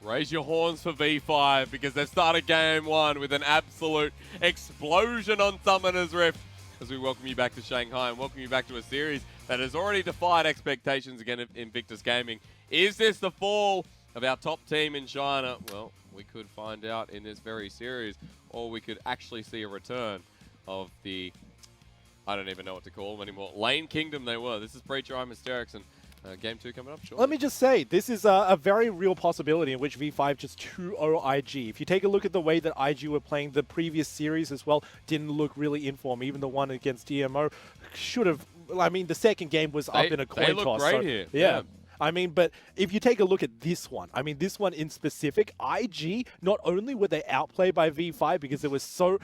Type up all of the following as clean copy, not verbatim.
Raise your horns for V5 because they've started game one with an absolute explosion on Summoner's Rift. As we welcome you back to Shanghai and welcome you back to a series that has already defied expectations again at Invictus Gaming. Is this the fall of our top team in China? Well, we could find out in this very series, or we could actually see a return of the, I don't even know what to call them anymore, Lane Kingdom they were. This is Preacher, I'm Hysterics, and game 2 coming up shortly. Let me just say, this is a very real possibility in which V5 just 2-0 IG. If you take a look at the way that IG were playing the previous series as well, didn't look really in form. Even the one against DMO should have, I mean, the second game was up in a coin toss. They look great here. Yeah. I mean, but if you take a look at this one, I mean, this one in specific, IG, not only were they outplayed by V5 because there was so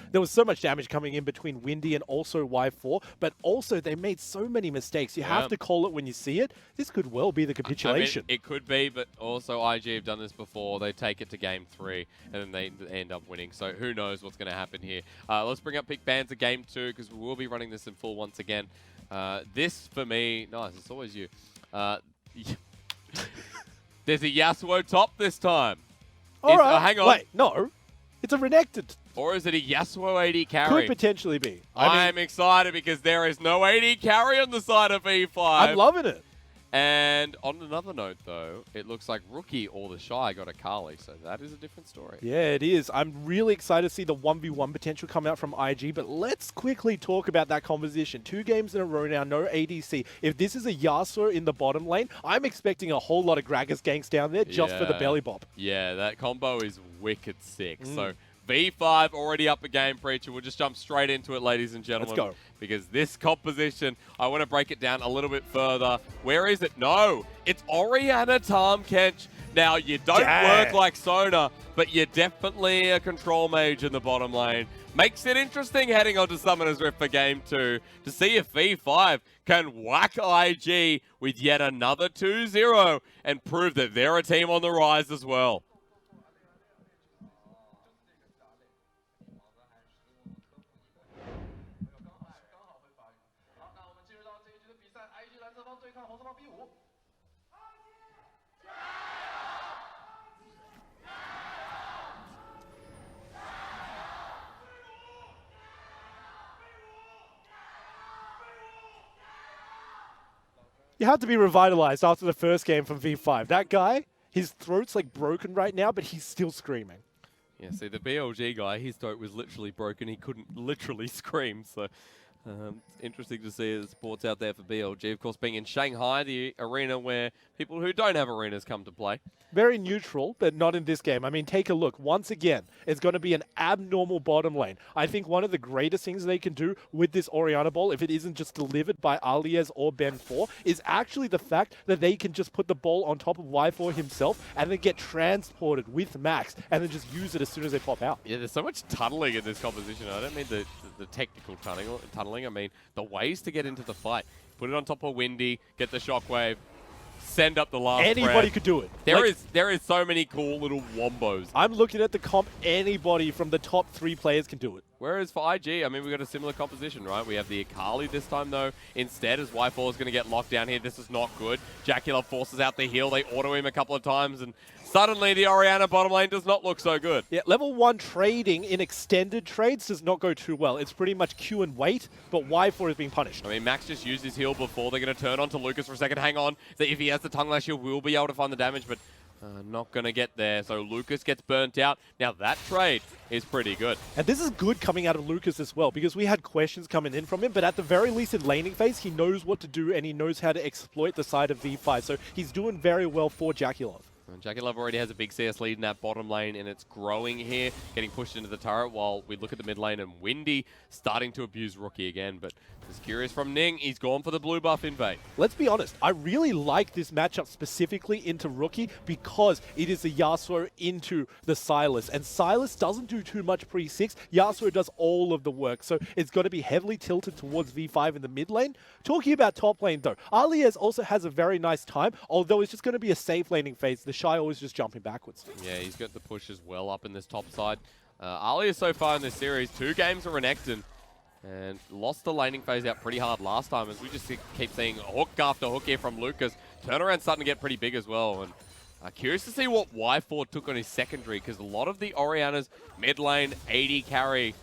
much damage coming in between Windy and also Y4, but also they made so many mistakes. You have to call it when you see it. This could well be the capitulation. I mean, it could be, but also IG have done this before. They take it to game 3, and then they end up winning. So who knows what's going to happen here. Let's bring up pick bans of game 2 because we will be running this in full once again. This, for me, nice, it's always you. There's a Yasuo top this time. Alright. Hang on. Wait, no. It's a Renekton. Or is it a Yasuo AD carry? Could potentially be. I'm excited because there is no AD carry on the side of V5. I'm loving it. And on another note, though, it looks like Rookie or TheShy got Akali, so that is a different story. Yeah, it is. I'm really excited to see the 1v1 potential come out from IG, but let's quickly talk about that composition. 2 games in a row now, no ADC. If this is a Yasuo in the bottom lane, I'm expecting a whole lot of Gragas ganks down there just for the belly bop. Yeah, that combo is wicked sick. So V5 already up a game, Preacher. We'll just jump straight into it, ladies and gentlemen. Let's go. Because this composition, I want to break it down a little bit further. Where is it? No, it's Orianna, Tahm, Kench. Now, you don't work like Sona, but you're definitely a control mage in the bottom lane. Makes it interesting heading on to Summoner's Rift for game 2 to see if V5 can whack IG with yet another 2-0 and prove that they're a team on the rise as well. You have to be revitalized after the first game from V5. That guy, his throat's like broken right now, but he's still screaming. Yeah, see, the BLG guy, his throat was literally broken. He couldn't literally scream, so it's interesting to see the sports out there for BLG. Of course, being in Shanghai, the arena where people who don't have arenas come to play. Very neutral, but not in this game. I mean, take a look. Once again, it's going to be an abnormal bottom lane. I think one of the greatest things they can do with this Orianna ball, if it isn't just delivered by Aliez or Ben 4, is actually the fact that they can just put the ball on top of Y4 himself and then get transported with Max and then just use it as soon as they pop out. Yeah, there's so much tunneling in this composition. I don't mean the technical tunneling. I mean the ways to get into the fight. Put it on top of Windy, get the shockwave, send up the last Anybody could do it. There is so many cool little wombos. I'm looking at the comp. Anybody from the top 3 players can do it. Whereas for IG, I mean, we've got a similar composition, right? We have the Akali this time, though. Instead, as Y4 is going to get locked down here, this is not good. JackeyLove forces out the heal. They auto him a couple of times, and suddenly the Orianna bottom lane does not look so good. Yeah, level 1 trading in extended trades does not go too well. It's pretty much Q and wait, but Y4 is being punished. I mean, Max just used his heal before. They're going to turn on to Lucas for a second. Hang on. So if he has the tongue lash, he will be able to find the damage, but not going to get there. So Lucas gets burnt out. Now that trade is pretty good. And this is good coming out of Lucas as well, because we had questions coming in from him, but at the very least in laning phase, he knows what to do and he knows how to exploit the side of V5. So he's doing very well for JackeyLove. And JackeyLove already has a big CS lead in that bottom lane, and it's growing here, getting pushed into the turret while we look at the mid lane, and Windy starting to abuse Rookie again. But it's curious from Ning. He's gone for the blue buff invade. Let's be honest. I really like this matchup specifically into Rookie because it is a Yasuo into the Sylas. And Sylas doesn't do too much pre-6. Yasuo does all of the work. So it's got to be heavily tilted towards V5 in the mid lane. Talking about top lane, though, Aliez also has a very nice time, although it's just going to be a safe laning phase. TheShy always just jumping backwards. Yeah, he's got the push as well up in this top side. Aliez so far in this series, 2 games of Renekton, and lost the laning phase out pretty hard last time, as we just keep seeing hook after hook here from Lucas. Turnaround starting to get pretty big as well, and Curious to see what Y4 took on his secondary, because a lot of the Orianna's mid lane 80 carry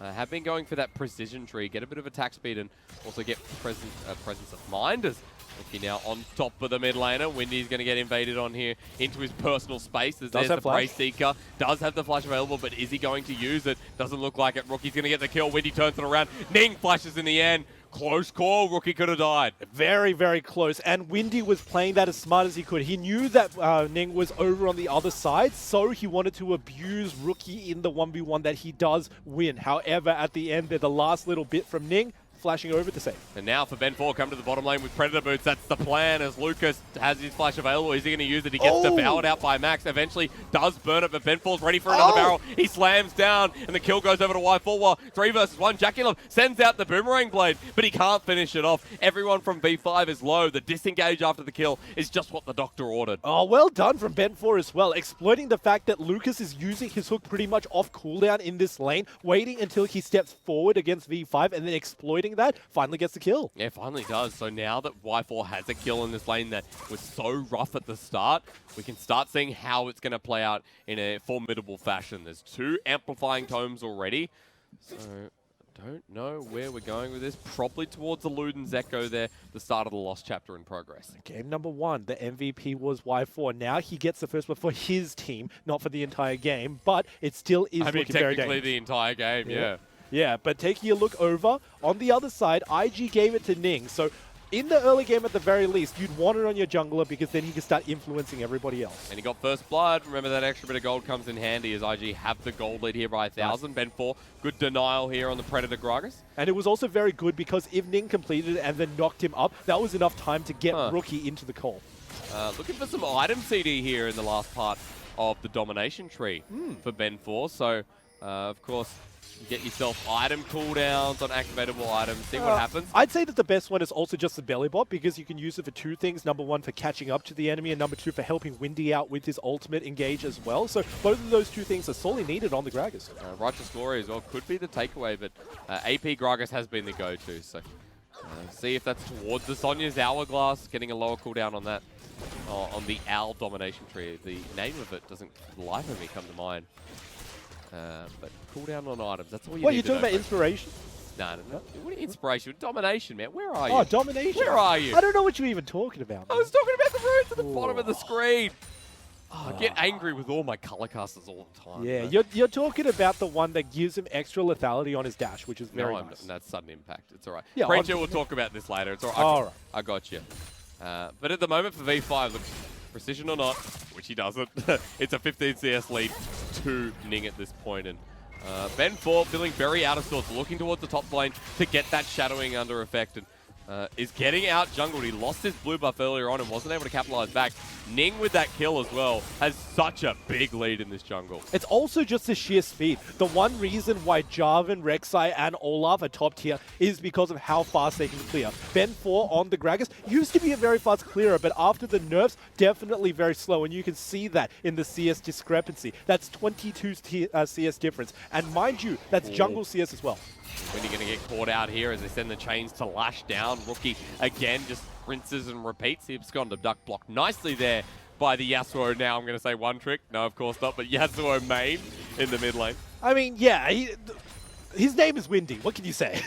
have been going for that precision tree, get a bit of attack speed, and also get presence of mind. As Rookie now on top of the mid laner. Windy's going to get invaded on here into his personal space. There's the Prey Seeker. Does have the flash available, but is he going to use it? Doesn't look like it. Rookie's going to get the kill. Windy turns it around. Ning flashes in the end. Close call. Rookie could have died. Very, very close. And Windy was playing that as smart as he could. He knew that Ning was over on the other side, so he wanted to abuse Rookie in the 1v1 that he does win. However, at the end, the last little bit from Ning, flashing over to save. And now for Ben4, come to the bottom lane with Predator Boots. That's the plan as Lucas has his flash available. Is he going to use it? He gets devoured out by Max. Eventually does burn it, but Ben4's ready for another barrel. He slams down, and the kill goes over to Y4 while 3 versus 1. JackeyLove sends out the boomerang blade, but he can't finish it off. Everyone from V5 is low. The disengage after the kill is just what the doctor ordered. Oh, well done from Ben4 as well. Exploiting the fact that Lucas is using his hook pretty much off cooldown in this lane, waiting until he steps forward against V5, and then exploiting that, finally gets the kill. Yeah, finally does. So now that Y4 has a kill in this lane that was so rough at the start, we can start seeing how it's going to play out in a formidable fashion. There's 2 amplifying tomes already. So I don't know where we're going with this. Probably towards the Luden's Echo there, the start of the Lost chapter in progress. Game number 1, the MVP was Y4. Now he gets the first one for his team, not for the entire game, but it still is looking very dangerous. Technically the entire game, yeah. Yeah, but taking a look over, on the other side, IG gave it to Ning. So in the early game, at the very least, you'd want it on your jungler because then he can start influencing everybody else. And he got first blood. Remember, that extra bit of gold comes in handy as IG have the gold lead here by 1,000. Nice. Ben4, good denial here on the Predator Gragas. And it was also very good because if Ning completed it and then knocked him up, that was enough time to get Rookie into the call. Looking for some item CD here in the last part of the domination tree for Ben4. So, of course, get yourself item cooldowns on activatable items, see what happens. I'd say that the best one is also just the belly bot because you can use it for 2 things. Number 1, for catching up to the enemy, and number 2, for helping Windy out with his ultimate engage as well. So both of those 2 things are sorely needed on the Gragas. Righteous Glory as well could be the takeaway, but AP Gragas has been the go-to. So see if that's towards the Sonya's Hourglass, getting a lower cooldown on that, on the Owl domination tree. The name of it doesn't life of me come to mind. But cooldown on items, that's all you need to know. What, you're talking about inspiration? No. What inspiration? Domination, man. Where are you? Oh, domination. Where are you? I don't know what you're even talking about, man. I was talking about the runes at the bottom of the screen. I get angry with all my color casters all the time. Yeah, you're talking about the one that gives him extra lethality on his dash, which is very nice. That's sudden impact. It's all right. Yeah, Preacher, we'll talk about this later. It's all right. I got you. But at the moment for V5, look, precision or not, which he doesn't, it's a 15 CS lead to Ning at this point. And Ben4 feeling very out of sorts, looking towards the top lane to get that shadowing under effect. And is getting out jungled. He lost his blue buff earlier on and wasn't able to capitalize back. Ning with that kill as well has such a big lead in this jungle. It's also just the sheer speed. The one reason why Jarvan, Rek'Sai, and Olaf are top tier is because of how fast they can clear. Ben4 on the Gragas used to be a very fast clearer, but after the nerfs, definitely very slow, and you can see that in the CS discrepancy. That's 22 CS difference, and mind you, that's jungle CS as well. When you're going to get caught out here as they send the chains to lash down. Rookie, again, just rinses and repeats. He's gone to duck block nicely there by the Yasuo. Now I'm going to say one trick. No, of course not, but Yasuo main in the mid lane. I mean, yeah, his name is Windy. What can you say?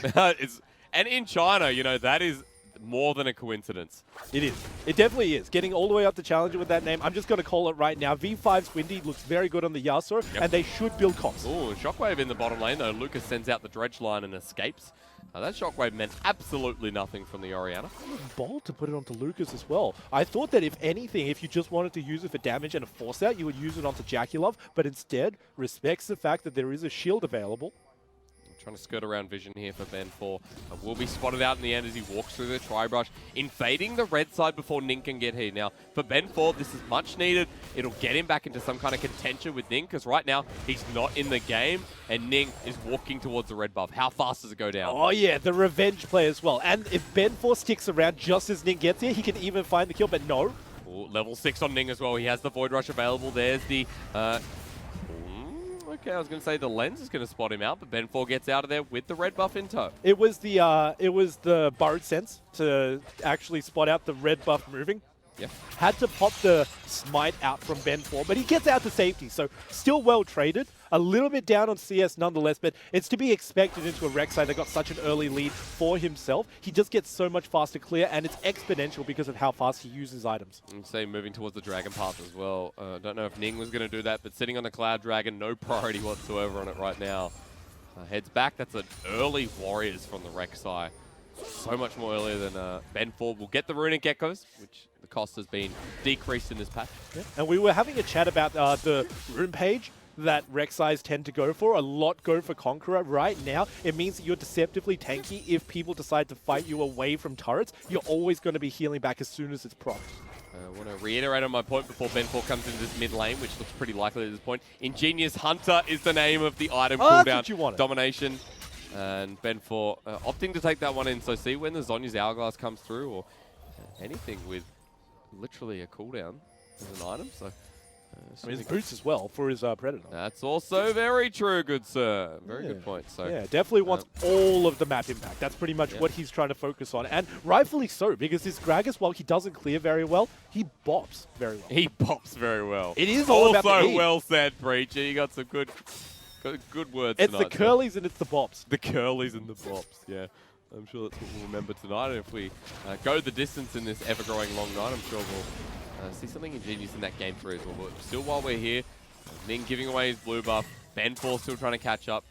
And in China, you know, that is more than a coincidence. It is. It definitely is. Getting all the way up to Challenger with that name. I'm just going to call it right now. V5's Windy looks very good on the Yasuo, and they should build comps. Ooh, Shockwave in the bottom lane, though. Lucas sends out the dredge line and escapes. That Shockwave meant absolutely nothing from the Orianna. Bold to put it onto Lucas as well. I thought that if anything, if you just wanted to use it for damage and a force out, you would use it onto JackeyLove, but instead respects the fact that there is a shield available. Trying to skirt around vision here for Ben4. Will be spotted out in the end as he walks through the tri-brush, invading the red side before Ning can get here. Now, for Ben4, this is much needed. It'll get him back into some kind of contention with Ning, because right now, he's not in the game, and Ning is walking towards the red buff. How fast does it go down? Oh yeah, the revenge play as well. And if Ben4 sticks around just as Ning gets here, he can even find the kill, but no. Ooh, level 6 on Ning as well. He has the Void Rush available. There's the... Okay, I was going to say the lens is going to spot him out, but Ben4 gets out of there with the red buff in tow. It was the borrowed sense to actually spot out the red buff moving. Yeah. Had to pop the smite out from Ben 4, but he gets out to safety, so still well traded. A little bit down on CS nonetheless, but it's to be expected into a Rek'Sai that got such an early lead for himself. He just gets so much faster clear, and it's exponential because of how fast he uses items. And say moving towards the Dragon path as well. Don't know if Ning was going to do that, but sitting on the Cloud Dragon, no priority whatsoever on it right now. Heads back. That's an early Warriors from the Rek'Sai. So much more earlier than Ben 4 will get the Runic Echoes, which the cost has been decreased in this patch. Yeah. And we were having a chat about the rune page that Rek'Sais tend to go for. A lot go for Conqueror. Right now, it means that you're deceptively tanky. If people decide to fight you away from turrets, you're always going to be healing back as soon as it's procced. I want to reiterate on my point before Ben 4 comes into this mid lane, which looks pretty likely at this point. Ingenious Hunter is the name of the item cooldown. That's what you wanted. Domination. And Ben 4 opting to take that one in. So see when the Zhonya's Hourglass comes through, or anything with literally a cooldown as an item. So I mean, his boots as well for his Predator. that's also very true, good sir. Very good point. So yeah, definitely wants all of the map impact. That's pretty much what he's trying to focus on. And rightfully so, because this Gragas, while he doesn't clear very well, he bops very well. He pops very well. It is all about the Also heat. well said, Preacher. You got some good words It's tonight. the curlies and it's the bops. The curlies and the bops, yeah. I'm sure that's what we'll remember tonight. And if we go the distance in this ever-growing long night, I'm sure we'll see something ingenious in that game 3 as well. But still, while we're here, Ning giving away his blue buff. Ben 4 still trying to catch up.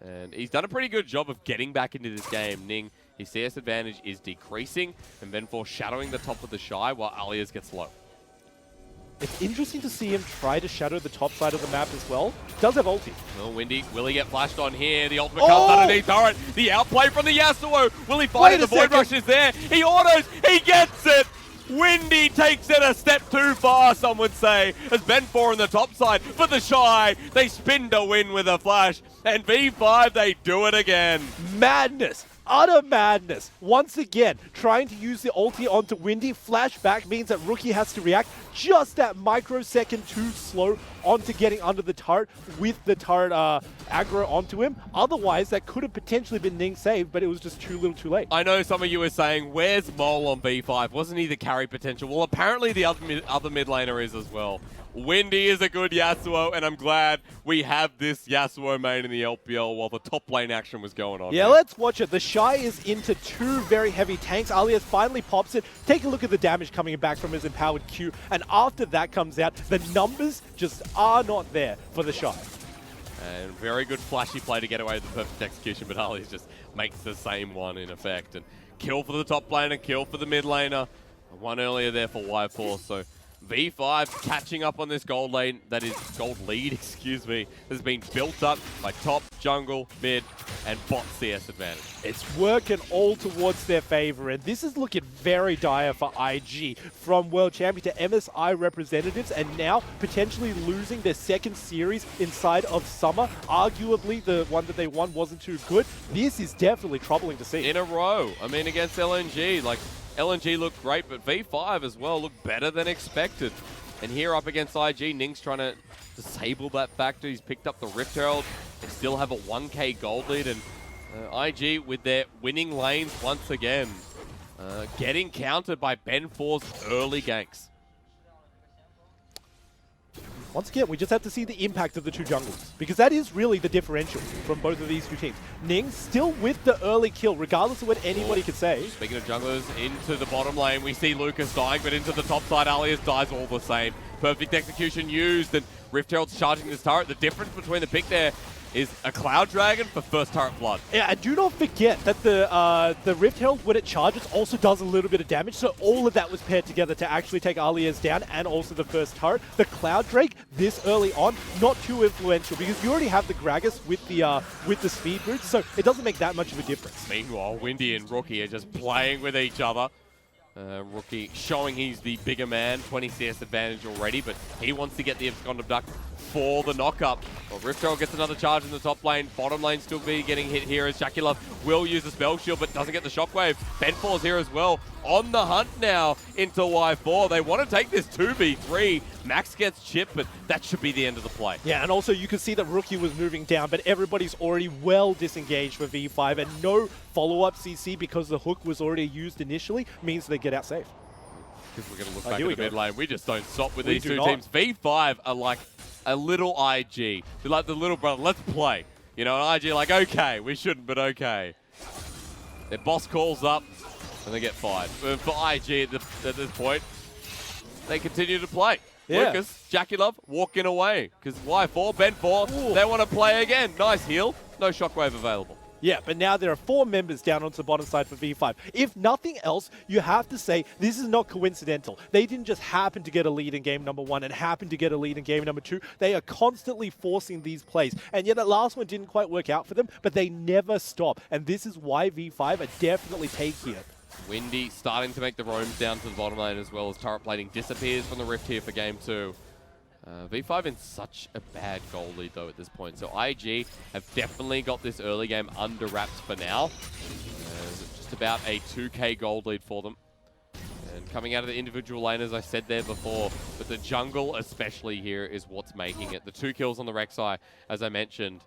And he's done a pretty good job of getting back into this game. Ning, his CS advantage is decreasing, and Ben 4 shadowing the top of the Shy while Aliez gets low. It's interesting to see him try to shadow the top side of the map as well. Does have ulti. Well, Windy, will he get flashed on here? The ultimate comes underneath turret. The outplay from the Yasuo. Will he find it? The Void Rush is there. He autos. He gets it. Windy takes it a step too far, some would say, as Ben 4 on the top side. For the Shy, they spin to win with a flash. And V5, they do it again. Madness. Utter madness. Once again, trying to use the ulti onto Windy. Flashback means that Rookie has to react just that microsecond too slow onto getting under the turret with the turret aggro onto him. Otherwise, that could have potentially been Ning saved, but it was just too little too late. I know some of you were saying, where's Mole on V5? Wasn't he the carry potential? Well, apparently the other mid laner is as well. Windy is a good Yasuo, and I'm glad we have this Yasuo main in the LPL while the top lane action was going on. Yeah, let's watch it. TheShy is into 2 very heavy tanks. Aliez finally pops it. Take a look at the damage coming back from his empowered Q, and after that comes out, the numbers just are not there for TheShy. And very good flashy play to get away with the perfect execution, but Aliez just makes the same one in effect. And kill for the top laner, kill for the mid laner. One earlier there for Y4, so V5 catching up on this gold lane, that is gold lead, excuse me, has been built up by top, jungle, mid, and bot CS advantage. It's working all towards their favor, and this is looking very dire for IG. From World Champion to MSI representatives, and now potentially losing their second series inside of Summer. Arguably, the one that they won wasn't too good. This is definitely troubling to see. In a row. I mean, against LNG, like, LNG looked great, but V5 as well looked better than expected. And here up against IG, Ning's trying to disable that factor. He's picked up the Rift Herald. They still have a 1k gold lead, and IG with their winning lanes once again. Getting countered by Ben 4's early ganks. Once again, we just have to see the impact of the 2 junglers, because that is really the differential from both of these 2 teams. Ning still with the early kill, regardless of what anybody could say. Speaking of junglers, into the bottom lane, we see Lucas dying, but into the top side, Aliez dies all the same. Perfect execution used, and Rift Herald's charging this turret. The difference between the pick there is a Cloud Dragon for first turret blood. Yeah, and do not forget that the Rift Herald, when it charges, also does a little bit of damage. So all of that was paired together to actually take Aliez down, and also the first turret. The Cloud Drake this early on, not too influential, because you already have the Gragas with the speed boost, so it doesn't make that much of a difference. Meanwhile, Windy and Rookie are just playing with each other. Rookie showing he's the bigger man, 20 CS advantage already, but he wants to get the Abscond Abduct for the knock-up. Well, Rift Herald gets another charge in the top lane. Bottom lane still be getting hit here as JackeyLove will use the spell shield, but doesn't get the shockwave. Ben 4's here as well. On the hunt now into Y4. They want to take this 2v3. Max gets chipped, but that should be the end of the play. Yeah, and also you can see that Rookie was moving down, but everybody's already well disengaged for V5, and no follow-up CC because the hook was already used initially means they get out safe. because we're going to look back at the mid lane. We just don't stop with We these do two not. teams. V5 are like a little IG. They're like the little brother. Let's play. You know, an IG like, okay, we shouldn't, but okay. Their boss calls up, and they get fired. For IG at this point, they continue to play. Yeah. Lucas, JackeyLove, walking away. Because Y4, Ben 4, they want to play again. Nice heal. No shockwave available. Yeah, but now there are 4 members down onto the bottom side for V5. If nothing else, you have to say this is not coincidental. They didn't just happen to get a lead in game number 1 and happen to get a lead in game number 2. They are constantly forcing these plays. And yet that last one didn't quite work out for them, but they never stop. And this is why V5 are definitely taking it. Windy starting to make the roams down to the bottom lane as well as turret plating disappears from the rift here for game 2. V5 in such a bad goal lead though at this point. So IG have definitely got this early game under wraps for now. Just about a 2k gold lead for them. And coming out of the individual lane, as I said there before, but the jungle especially here is what's making it. The 2 kills on the Rek'Sai, as I mentioned.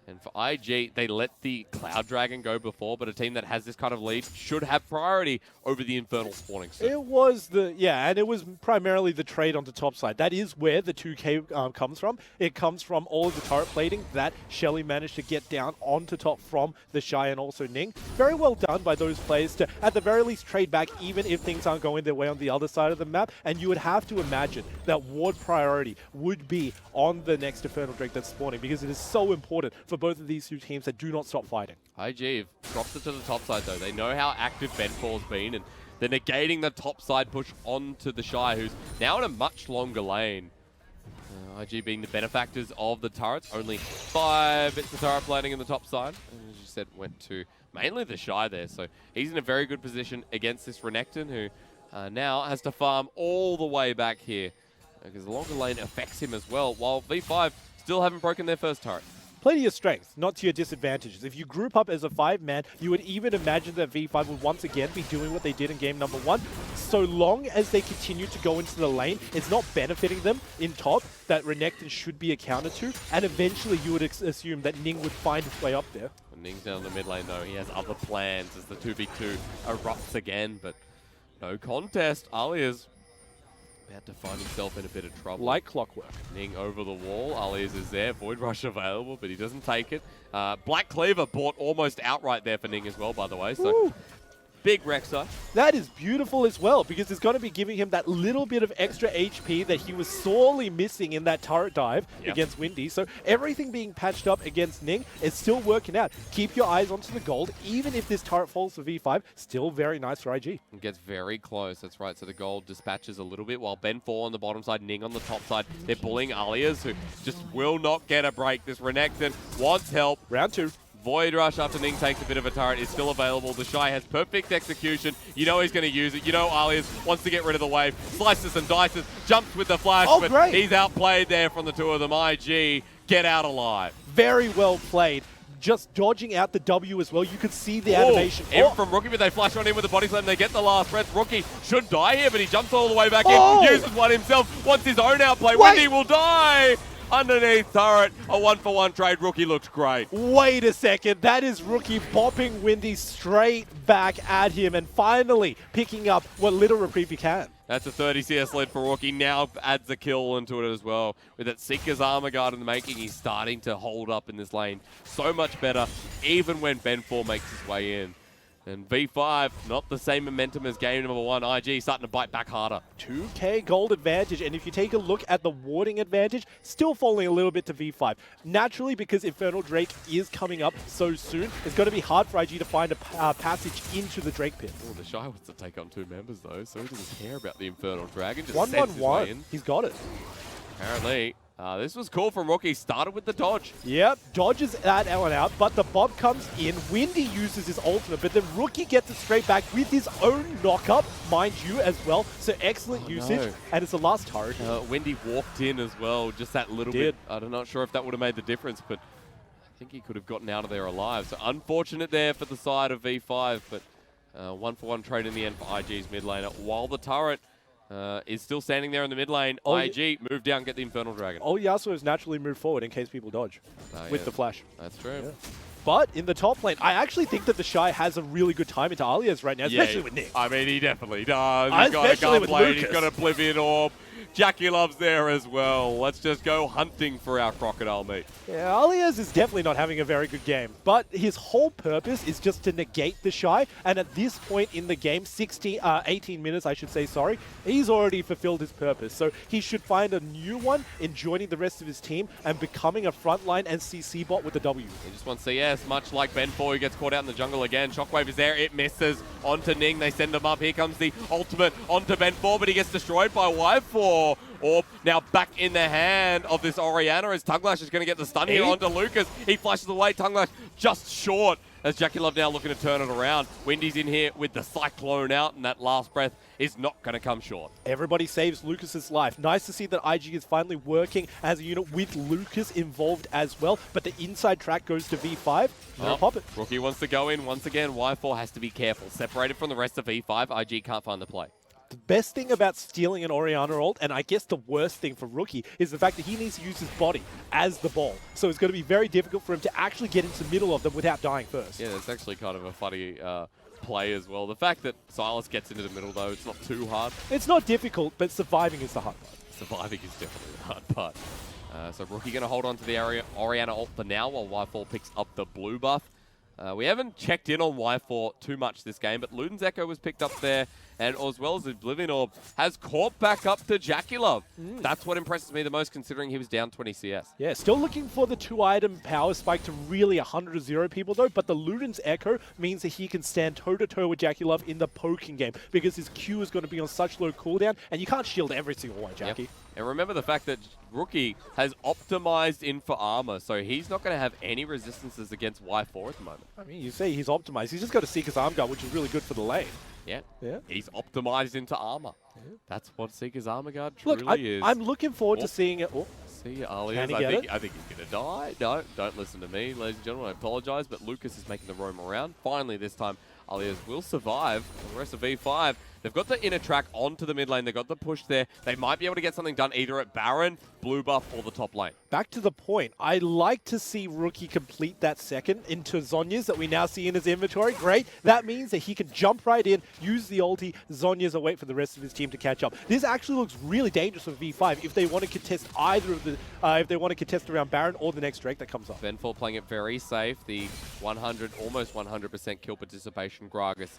And for IG, they let the Cloud Dragon go before, but a team that has this kind of lead should have priority over the Infernal spawning soon. It was and it was primarily the trade on the top side. That is where the 2k comes from. It comes from all of the turret plating that Shelly managed to get down onto top from TheShy and also Ning. Very well done by those players to, at the very least, trade back even if things aren't going their way on the other side of the map. And you would have to imagine that ward priority would be on the next Infernal Drake that's spawning because it is so important for both of these two teams that do not stop fighting. IG have dropped it to the top side though. They know how active Ben4 has been and they're negating the top side push onto TheShy, who's now in a much longer lane. IG being the benefactors of the turrets. Only 5 bits of turret plating in the top side. And as you said, went to mainly TheShy there. So he's in a very good position against this Renekton, who now has to farm all the way back here. Because the longer lane affects him as well, while V5 still haven't broken their first turret. Plenty of strength, not to your disadvantages. If you group up as a 5-man, you would even imagine that V5 would once again be doing what they did in game number 1. So long as they continue to go into the lane, it's not benefiting them in top, that Renekton should be accounted to, and eventually you would assume that Ning would find his way up there. When Ning's down in the mid lane though, he has other plans as the 2v2 erupts again, but no contest. Aliez about to find himself in a bit of trouble. Like clockwork. Ning over the wall. Aliez is there. Void Rush available, but he doesn't take it. Black Cleaver bought almost outright there for Ning as well, by the way. So Ooh. big Rek'Sai. That is beautiful as well, because it's going to be giving him that little bit of extra HP that he was sorely missing in that turret dive against Windy. So everything being patched up against Ning is still working out. Keep your eyes onto the gold. Even if this turret falls for V5, still very nice for IG. It gets very close, that's right. So the gold dispatches a little bit, while Ben4 on the bottom side, Ning on the top side. They're bullying Aliez, who just will not get a break. This Renekton wants help. Round 2. Void Rush after Ning takes a bit of a turret is still available. TheShy has perfect execution. You know he's going to use it. You know Aliez wants to get rid of the wave. Slices and dices, jumps with the flash, but great. He's outplayed there from the two of them. IG, get out alive. Very well played. Just dodging out the W as well. You could see the animation. In from Rookie, but they flash on in with the body slam. They get the last breath. Rookie should die here, but he jumps all the way back in. Uses one himself. Wants his own outplay. Windy will die. Underneath turret, a 1-for-1 trade. Rookie looked great. Wait a second. That is Rookie bopping Windy straight back at him and finally picking up what little reprieve he can. That's a 30 CS lead for Rookie. Now adds a kill into it as well. With that Seeker's Armor Guard in the making, he's starting to hold up in this lane so much better, even when Ben4 makes his way in. And V5, not the same momentum as game number 1. IG starting to bite back harder. 2k gold advantage, and if you take a look at the warding advantage, still falling a little bit to V5. Naturally, because Infernal Drake is coming up so soon, it's going to be hard for IG to find a passage into the Drake pit. Oh, TheShy wants to take on 2 members though, so he doesn't care about the Infernal Dragon. Just sends his way 1-1-1. in. He's got it. Apparently. This was cool from Rookie. Started with the dodge. Yep, dodges that one out, but the Bob comes in. Windy uses his ultimate, but then Rookie gets it straight back with his own knockup, mind you, as well. So excellent usage, and it's the last turret. Windy walked in as well, just that little bit. I'm not sure if that would have made the difference, but I think he could have gotten out of there alive. So unfortunate there for the side of V5, but 1-for-1 trade in the end for IG's mid laner, while the turret is still standing there in the mid lane. IG, move down, get the Infernal Dragon. Yasuo has naturally moved forward in case people dodge with the flash. That's true. Yeah. But in the top lane, I actually think that TheShy has a really good time into Aliez right now, especially with Ning. I mean, he definitely does. He's got a gunblade, he's got Oblivion Orb. JackeyLove's there as well. Let's just go hunting for our crocodile meat. Yeah, Aliez is definitely not having a very good game, but his whole purpose is just to negate TheShy, and at this point in the game, 18 minutes, I should say, sorry, he's already fulfilled his purpose. So he should find a new one in joining the rest of his team and becoming a frontline and CC bot with the W. He just wants CS, much like Ben 4, who gets caught out in the jungle again. Shockwave is there, it misses onto Ning, they send him up. Here comes the ultimate onto Ben 4, but he gets destroyed by Y4. Orb now back in the hand of this Orianna as Tunglash is going to get the stun here onto Lucas. He flashes away, Tunglash just short as JackeyLove now looking to turn it around. Windy's in here with the Cyclone out, and that last breath is not going to come short. Everybody saves Lucas's life. Nice to see that IG is finally working as a unit with Lucas involved as well, but the inside track goes to V5. Pop it. Rookie wants to go in once again. Y4 has to be careful. Separated from the rest of V5, IG can't find the play. The best thing about stealing an Orianna ult, and I guess the worst thing for Rookie, is the fact that he needs to use his body as the ball. So it's going to be very difficult for him to actually get into the middle of them without dying first. Yeah, that's actually kind of a funny play as well. The fact that Sylas gets into the middle, though, it's not too hard. It's not difficult, but surviving is the hard part. Surviving is definitely the hard part. So Rookie going to hold on to the Orianna ult for now while Y4 picks up the blue buff. We haven't checked in on Y4 too much this game, but Luden's Echo was picked up there, and as well as Oblivion Orb has caught back up to JackeyLove. That's what impresses me the most, considering he was down 20 CS. Yeah, still looking for the 2-item power spike to really 100-0 people though, but the Luden's Echo means that he can stand toe-to-toe with JackeyLove in the poking game, because his Q is going to be on such low cooldown, and you can't shield every single one, Jackie. Yep. And remember the fact that Rookie has optimized in for armor, so he's not going to have any resistances against Y4 at the moment. I mean, you say he's optimized. He's just got to Seeker's Arm Guard, which is really good for the lane. Yeah. Yeah. He's optimized into armor. Yeah. That's what Seeker's Armor Guard truly is. I'm looking forward to seeing it. Oh. See, Aliez, I think he's going to die. No, don't listen to me, ladies and gentlemen. I apologize, but Lucas is making the roam around. Finally, this time, Aliez will survive. The rest of V5, they've got the inner track onto the mid lane. They've got the push there. They might be able to get something done either at Baron, blue buff, or the top lane. Back to the point, I like to see Rookie complete that second into Zhonya's that we now see in his inventory. Great. That means that he can jump right in, use the ulti, Zhonya's and wait for the rest of his team to catch up. This actually looks really dangerous for V5 if they want to contest either of the, if they want to contest around Baron or the next Drake that comes up. Ben4 playing it very safe. The 100, almost 100% kill participation Gragas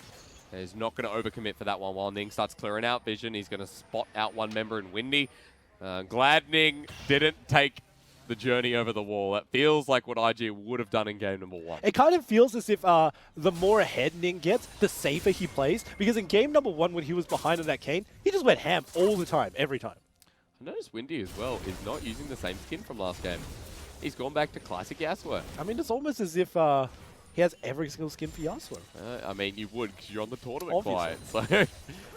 is not going to overcommit for that one while Ning starts clearing out vision. He's going to spot out one member in Windy. Glad Ning didn't take the journey over the wall. That feels like what IG would have done in game number 1. It kind of feels as if the more ahead Ning gets, the safer he plays. Because in game number 1, when he was behind on that Kane, he just went ham all the time, every time. I noticed Windy as well is not using the same skin from last game. He's gone back to classic Yasuo. I mean, it's almost as if he has every single skin for Yasuo. I mean, you would, because you're on the tournament client. So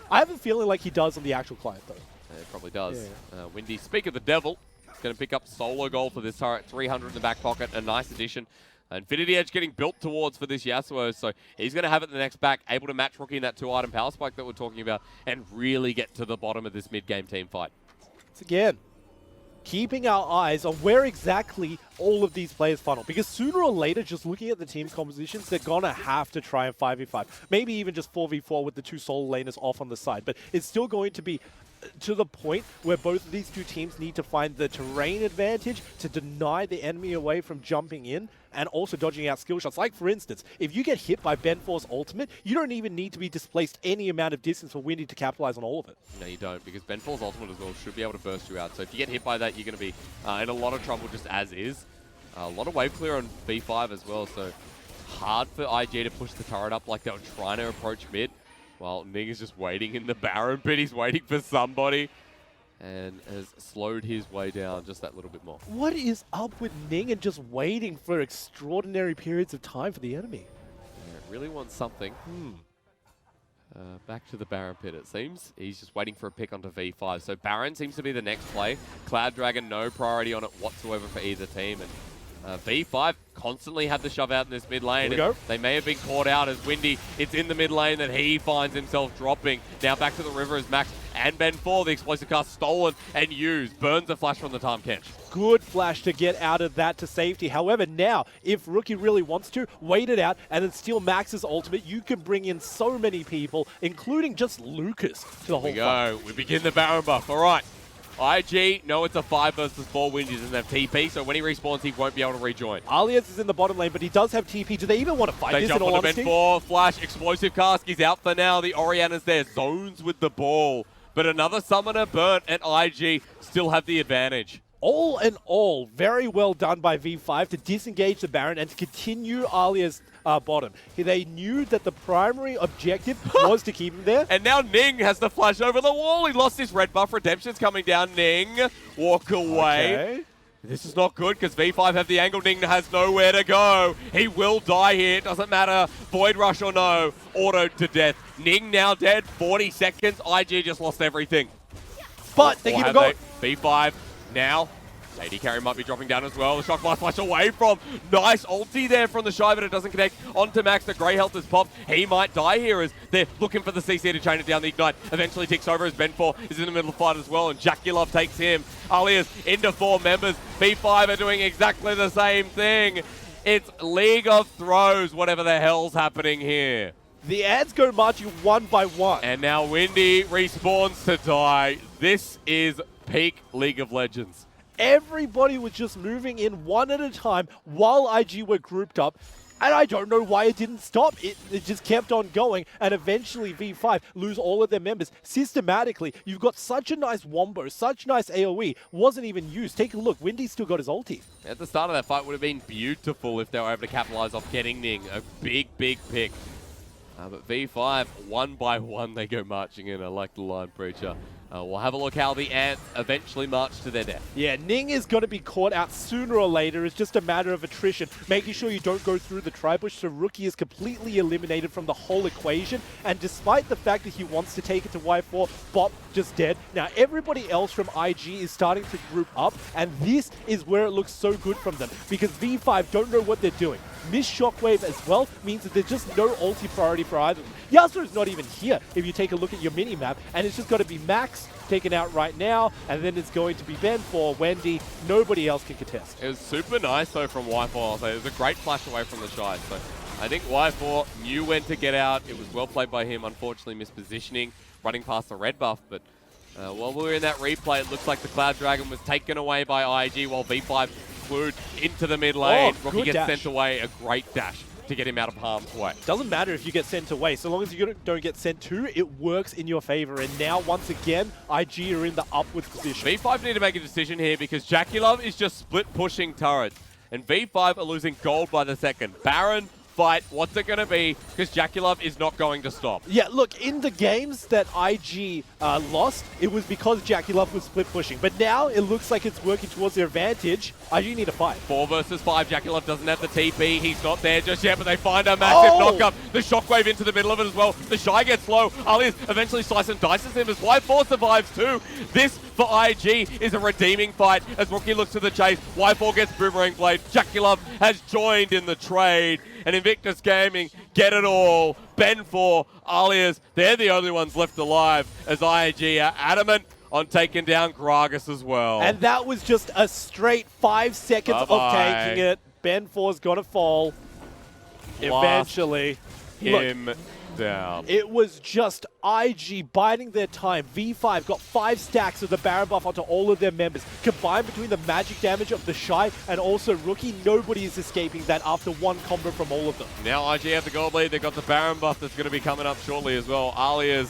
I have a feeling like he does on the actual client, though. It probably does. Yeah. Windy, speak of the devil, he's going to pick up solo gold for this turret. 300 in the back pocket, a nice addition. Infinity Edge getting built towards for this Yasuo, so he's going to have it in the next back, able to match Rookie in that 2-item power spike that we're talking about, and really get to the bottom of this mid-game team fight. Once again, keeping our eyes on where exactly all of these players funnel. Because sooner or later, just looking at the team compositions, they're going to have to try and 5v5. Maybe even just 4v4 with the 2 solo laners off on the side. But it's still going to be to the point where both of these two teams need to find the terrain advantage to deny the enemy away from jumping in and also dodging out skill shots. Like, for instance, if you get hit by Ben 4's ultimate, you don't even need to be displaced any amount of distance for Windy to capitalize on all of it. No, you don't, because Ben 4's ultimate as well should be able to burst you out. So if you get hit by that, you're going to be in a lot of trouble just as is. A lot of wave clear on B5 as well, so hard for IG to push the turret up like they were trying to approach mid. While Ning is just waiting in the Baron pit. He's waiting for somebody and has slowed his way down just that little bit more. What is up with Ning and just waiting for extraordinary periods of time for the enemy? Yeah, really wants something. Back to the Baron pit, it seems. He's just waiting for a pick onto V5. So Baron seems to be the next play. Cloud Dragon, no priority on it whatsoever for either team. And V5 constantly have the shove out in this mid lane. They may have been caught out as Windy. It's in the mid lane that he finds himself dropping. Now back to the river as Max and Ben 4. The explosive cast stolen and used. Burns a flash from the Tahm Kench. Good flash to get out of that to safety. However, now, if Rookie really wants to, wait it out and then steal Max's ultimate, you can bring in so many people, including just Lucas, to the whole fight. We begin the Baron buff. All right. IG, no, it's a 5 versus 4 win. He doesn't have TP, so when he respawns, he won't be able to rejoin. Aliez is in the bottom lane, but he does have TP. Do they even want to fight this in all honesty? They jump on Ben 4, flash, explosive cast. He's out for now. The Orianna's there, zones with the ball. But another summoner burnt, and IG still have the advantage. All in all, very well done by V5 to disengage the Baron and to continue Aliez bottom. They knew that the primary objective was to keep him there. And now Ning has the flash over the wall. He lost his red buff. Redemption's coming down. Ning, walk away. Okay. This is not good because V5 have the angle. Ning has nowhere to go. He will die here. Doesn't matter. Void Rush or no. Auto to death. Ning now dead. 40 seconds. IG just lost everything. But they keep it going. V5 now. AD carry might be dropping down as well. The shock blast flash away from. Nice ulti there from TheShy, but it doesn't connect onto Max. The grey health is popped. He might die here as they're looking for the CC to chain it down. The ignite eventually ticks over as Ben 4 is in the middle of the fight as well, and JackeyLove takes him. Aliez into 4 members. V5 are doing exactly the same thing. It's League of Throws, whatever the hell's happening here. The ads go marching one by one. And now Windy respawns to die. This is peak League of Legends. Everybody was just moving in one at a time while IG were grouped up. And I don't know why it didn't stop. It just kept on going. And eventually V5 lose all of their members systematically. You've got such a nice wombo, such nice AoE. Wasn't even used. Take a look. Windy's still got his ulti. At the start of that fight would have been beautiful if they were able to capitalize off getting Ning. A big, big pick. But V5, one by one, they go marching in. I like the line, Preacher. We'll have a look how the Ants eventually march to their death. Yeah, Ning is going to be caught out sooner or later. It's just a matter of attrition, making sure you don't go through the tri-bush. So Rookie is completely eliminated from the whole equation. And despite the fact that he wants to take it to Y4, Bop just dead. Now everybody else from IG is starting to group up, and this is where it looks so good from them, because V5 don't know what they're doing. Miss Shockwave as well means that there's just no ulti priority for either of them. Yasuo's not even here if you take a look at your mini-map, and it's just got to be Max taken out right now, and then it's going to be Ben for Wendy. Nobody else can contest. It was super nice though from Y4. I'll say it was a great flash away from TheShy. So I think Y4 knew when to get out. It was well played by him. Unfortunately, mispositioning, running past the red buff, but while we were in that replay, it looks like the Cloud Dragon was taken away by IG while V5 flew into the mid lane. Rookie gets sent away. A great dash to get him out of harm's way. Doesn't matter if you get sent away. So long as you don't get sent to, it works in your favor. And now, once again, IG are in the upwards position. V5 need to make a decision here because JackeyLove is just split pushing turrets. And V5 are losing gold by the second. Baron fight, what's it going to be? Because JackeyLove is not going to stop. Yeah, look, in the games that IG lost, it was because JackeyLove was split pushing. But now it looks like it's working towards their advantage. IG need to fight. 4 versus 5. JackeyLove doesn't have the TP. He's not there just yet, but they find a massive knockup. The shockwave into the middle of it as well. TheShy gets low. Aliez eventually slices and dices him as Y4 survives too. This for IG is a redeeming fight as Rookie looks to the chase. Y4 gets Boomerang Blade. JackeyLove has joined in the trade. And Invictus Gaming get it all. Ben 4, Aliez, they're the only ones left alive as IG are adamant on taking down Gragas as well. And that was just a straight 5 seconds of taking it. Ben 4's got to fall. Eventually. Him down. It was just IG biding their time. V5 got 5 stacks of the Baron buff onto all of their members. Combined between the magic damage of TheShy and also Rookie, nobody is escaping that after one combo from all of them. Now IG have the gold lead. They've got the Baron buff that's going to be coming up shortly as well. Aliez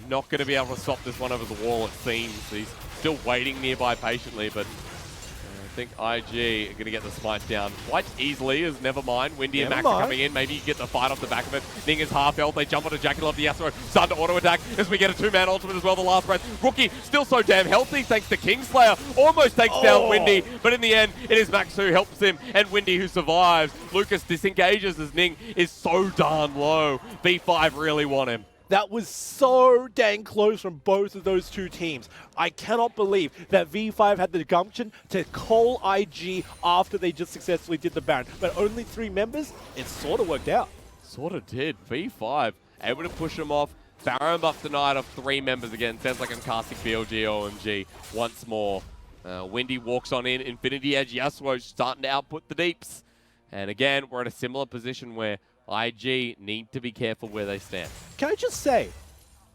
not going to be able to stop this one over the wall, it seems. He's still waiting nearby patiently, but I think IG are going to get the smite down quite easily, as never mind. Windy and Max are coming in. Maybe you get the fight off the back of it. Ning is half health. They jump onto JackeyLove, the Yasuo, start to auto-attack as we get a 2-man ultimate as well, the last breath. Rookie still so damn healthy thanks to Kingslayer. Almost takes down Windy, but in the end, it is Max who helps him and Windy who survives. Lucas disengages as Ning is so darn low. V5 really want him. That was so dang close from both of those two teams. I cannot believe that V5 had the gumption to call IG after they just successfully did the Baron. But only 3 members, it sort of worked out. Sort of did. V5 able to push him off. Baron buff denied off 3 members again. Sounds like I'm casting BLG OMG once more. Windy walks on in. Infinity Edge Yasuo starting to output the deeps. And again, we're in a similar position where IG need to be careful where they stand. Can I just say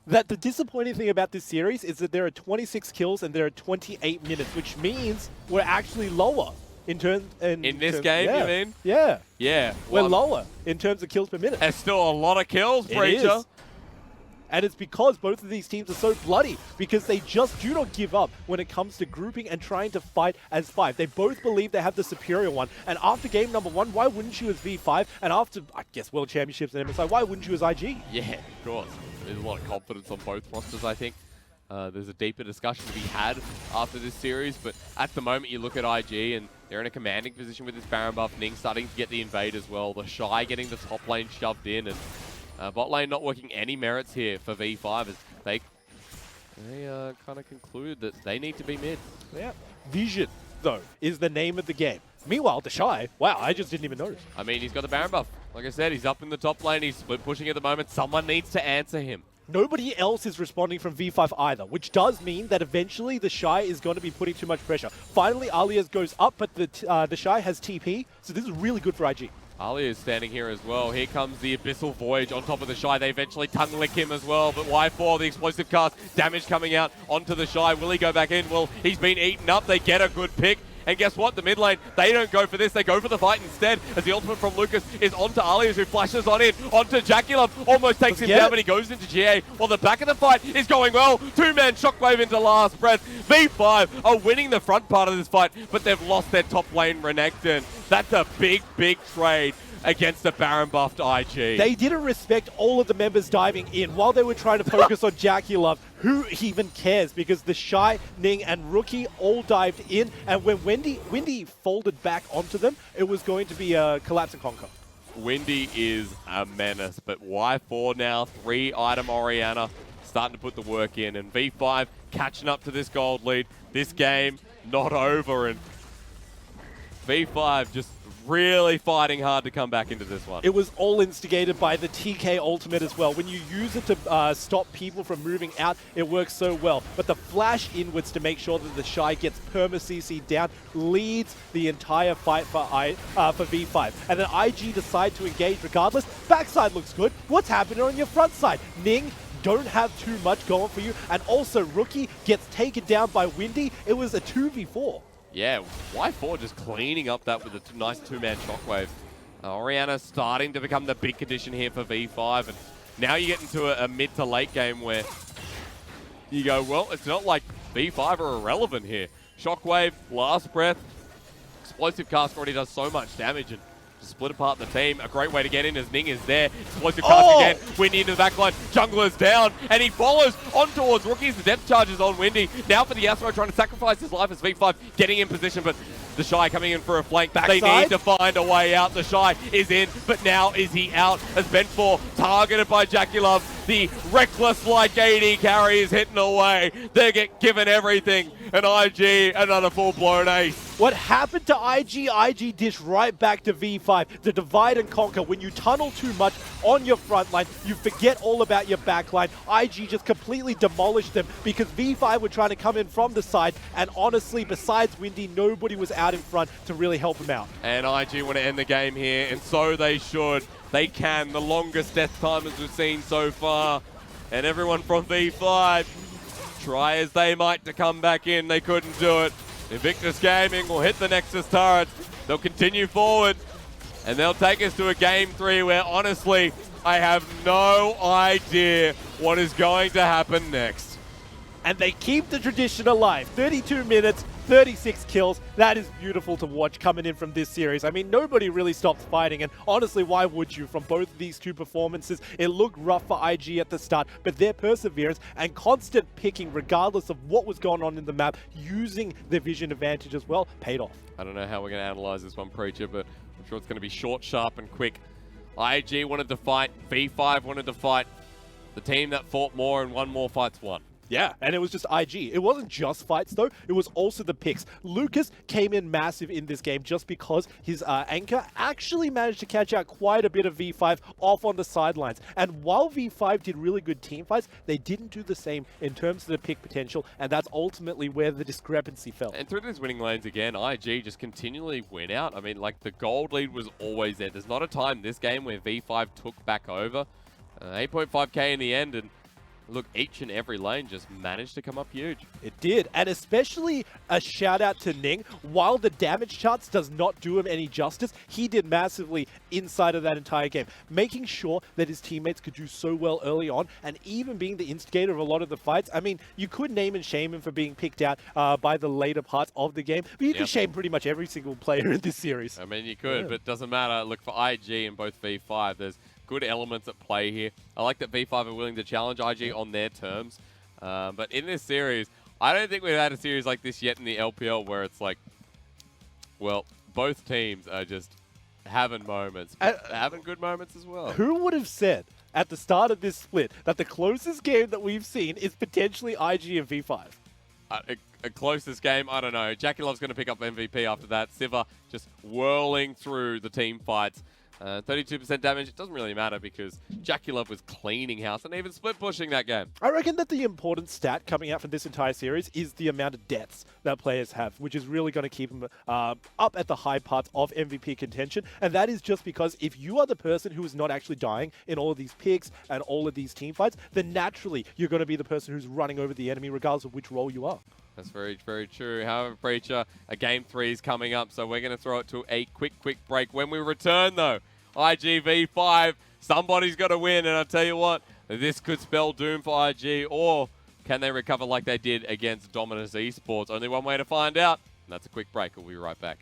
that the disappointing thing about this series is that there are 26 kills and there are 28 minutes, which means we're actually lower in terms... In this game, yeah. you mean? Yeah. Yeah. We're lower in terms of kills per minute. There's still a lot of kills, Breacher. It is. And it's because both of these teams are so bloody, because they just do not give up when it comes to grouping and trying to fight as 5. They both believe they have the superior one. And after game number 1, why wouldn't you as V5? And after, I guess, World Championships and MSI, why wouldn't you as IG? Yeah, of course. There's a lot of confidence on both rosters, I think. There's a deeper discussion to be had after this series, but at the moment you look at IG and they're in a commanding position with this Baron buff. Ning starting to get the invade as well. TheShy getting the top lane shoved in, and bot lane not working any merits here for V5 as they kind of conclude that they need to be mid. Yeah. Vision, though, is the name of the game. Meanwhile, TheShy, wow, I just didn't even notice. I mean, he's got the Baron buff. Like I said, he's up in the top lane. He's split pushing at the moment. Someone needs to answer him. Nobody else is responding from V5 either, which does mean that eventually TheShy is going to be putting too much pressure. Finally, Aliez goes up, but TheShy has TP, so this is really good for IG. Aliez is standing here as well. Here comes the Abyssal Voyage on top of TheShy. They eventually tongue lick him as well, but Y4, the explosive cast, damage coming out onto TheShy. Will he go back in? Well, he's been eaten up. They get a good pick. And guess what? The mid lane, they don't go for this. They go for the fight instead, as the ultimate from Lucas is onto Aliez, who flashes on in, onto JackeyLove, almost takes him down, but he goes into GA. While the back of the fight is going well. 2-man shockwave into last breath. V5 are winning the front part of this fight, but they've lost their top lane, Renekton. That's a big, big trade against the Baron buffed IG. They didn't respect all of the members diving in while they were trying to focus on JackeyLove. Who even cares? Because TheShy, Ning, and Rookie all dived in, and when Windy folded back onto them, it was going to be a collapse and conquer. Windy is a menace, but Y4 now, 3-item Orianna, starting to put the work in, and V5 catching up to this gold lead. This game not over, and V5 just really fighting hard to come back into this one. It was all instigated by the TK ultimate as well. When you use it to stop people from moving out, it works so well. But the flash inwards to make sure that TheShy gets perma-CC down leads the entire fight for V5. And then IG decide to engage regardless. Backside looks good. What's happening on your front side? Ning don't have too much going for you. And also Rookie gets taken down by Windy. It was a 2v4. Yeah, Y4 just cleaning up that with a nice 2-man shockwave. Orianna starting to become the big condition here for V5, and now you get into a mid to late game where you go, well, it's not like V5 are irrelevant here. Shockwave, last breath, explosive cast already does so much damage, and to split apart the team, a great way to get in as Ning is there. Explosive cast again, Windy into the backline, Jungler's down, and he follows on towards Rookies. The depth charges on Windy. Now for the Yasuo trying to sacrifice his life as V5 getting in position, but TheShy coming in for a flank. Backside. They need to find a way out. TheShy is in, but now is he out as Ben4 targeted by JackeyLove. The reckless-like AD carry is hitting away. They get given everything, and IG another full-blown ace. What happened to IG? IG dish right back to V5. The divide and conquer. When you tunnel too much on your front line, you forget all about your back line. IG just completely demolished them because V5 were trying to come in from the side, and honestly, besides Windy, nobody was out in front to really help him out. And IG want to end the game here, and so they should. They can. The longest death time as we've seen so far. And everyone from V5, try as they might to come back in, they couldn't do it. Invictus Gaming will hit the Nexus turrets. They'll continue forward, and they'll take us to a Game 3 where, honestly, I have no idea what is going to happen next. And they keep the tradition alive. 32 minutes, 36 kills. That is beautiful to watch coming in from this series. I mean, nobody really stops fighting, and honestly, why would you? From both of these two performances, it looked rough for IG at the start, but their perseverance and constant picking, regardless of what was going on in the map, using their vision advantage as well, paid off. I don't know how we're going to analyze this one, Preacher, but I'm sure it's going to be short, sharp, and quick. IG wanted to fight. V5 wanted to fight. The team that fought more and won more fights won. Yeah, and it was just IG. It wasn't just fights, though. It was also the picks. Lucas came in massive in this game just because his anchor actually managed to catch out quite a bit of V5 off on the sidelines. And while V5 did really good team fights, they didn't do the same in terms of the pick potential, and that's ultimately where the discrepancy fell. And through these winning lanes again, IG just continually win out. I mean, like, the gold lead was always there. There's not a time this game where V5 took back over. 8.5k in the end, and look, each and every lane just managed to come up huge. It did, and especially a shout out to Ning. While the damage charts does not do him any justice, he did massively inside of that entire game, making sure that his teammates could do so well early on, and even being the instigator of a lot of the fights. I mean, you could name and shame him for being picked out by the later parts of the game, but you could shame pretty much every single player in this series. I mean, you could, but it doesn't matter. Look, for IG and both V5, there's good elements at play here. I like that V5 are willing to challenge IG on their terms. But in this series, I don't think we've had a series like this yet in the LPL where it's like, well, both teams are just having moments, but having good moments as well. Who would have said at the start of this split that the closest game that we've seen is potentially IG and V5? A closest game, I don't know. JackeyLove's going to pick up MVP after that. Sivir just whirling through the team fights. 32% damage, it doesn't really matter because JackeyLove was cleaning house and even split pushing that game. I reckon that the important stat coming out from this entire series is the amount of deaths that players have, which is really going to keep them up at the high parts of MVP contention. And that is just because if you are the person who is not actually dying in all of these picks and all of these team fights, then naturally you're going to be the person who's running over the enemy regardless of which role you are. That's very, very true. However, Preacher, a Game 3 is coming up, so we're going to throw it to a quick break. When we return, though, IG V5, somebody's got to win, and I'll tell you what, this could spell doom for IG, or can they recover like they did against Dominus Esports? Only one way to find out, and that's a quick break. We'll be right back.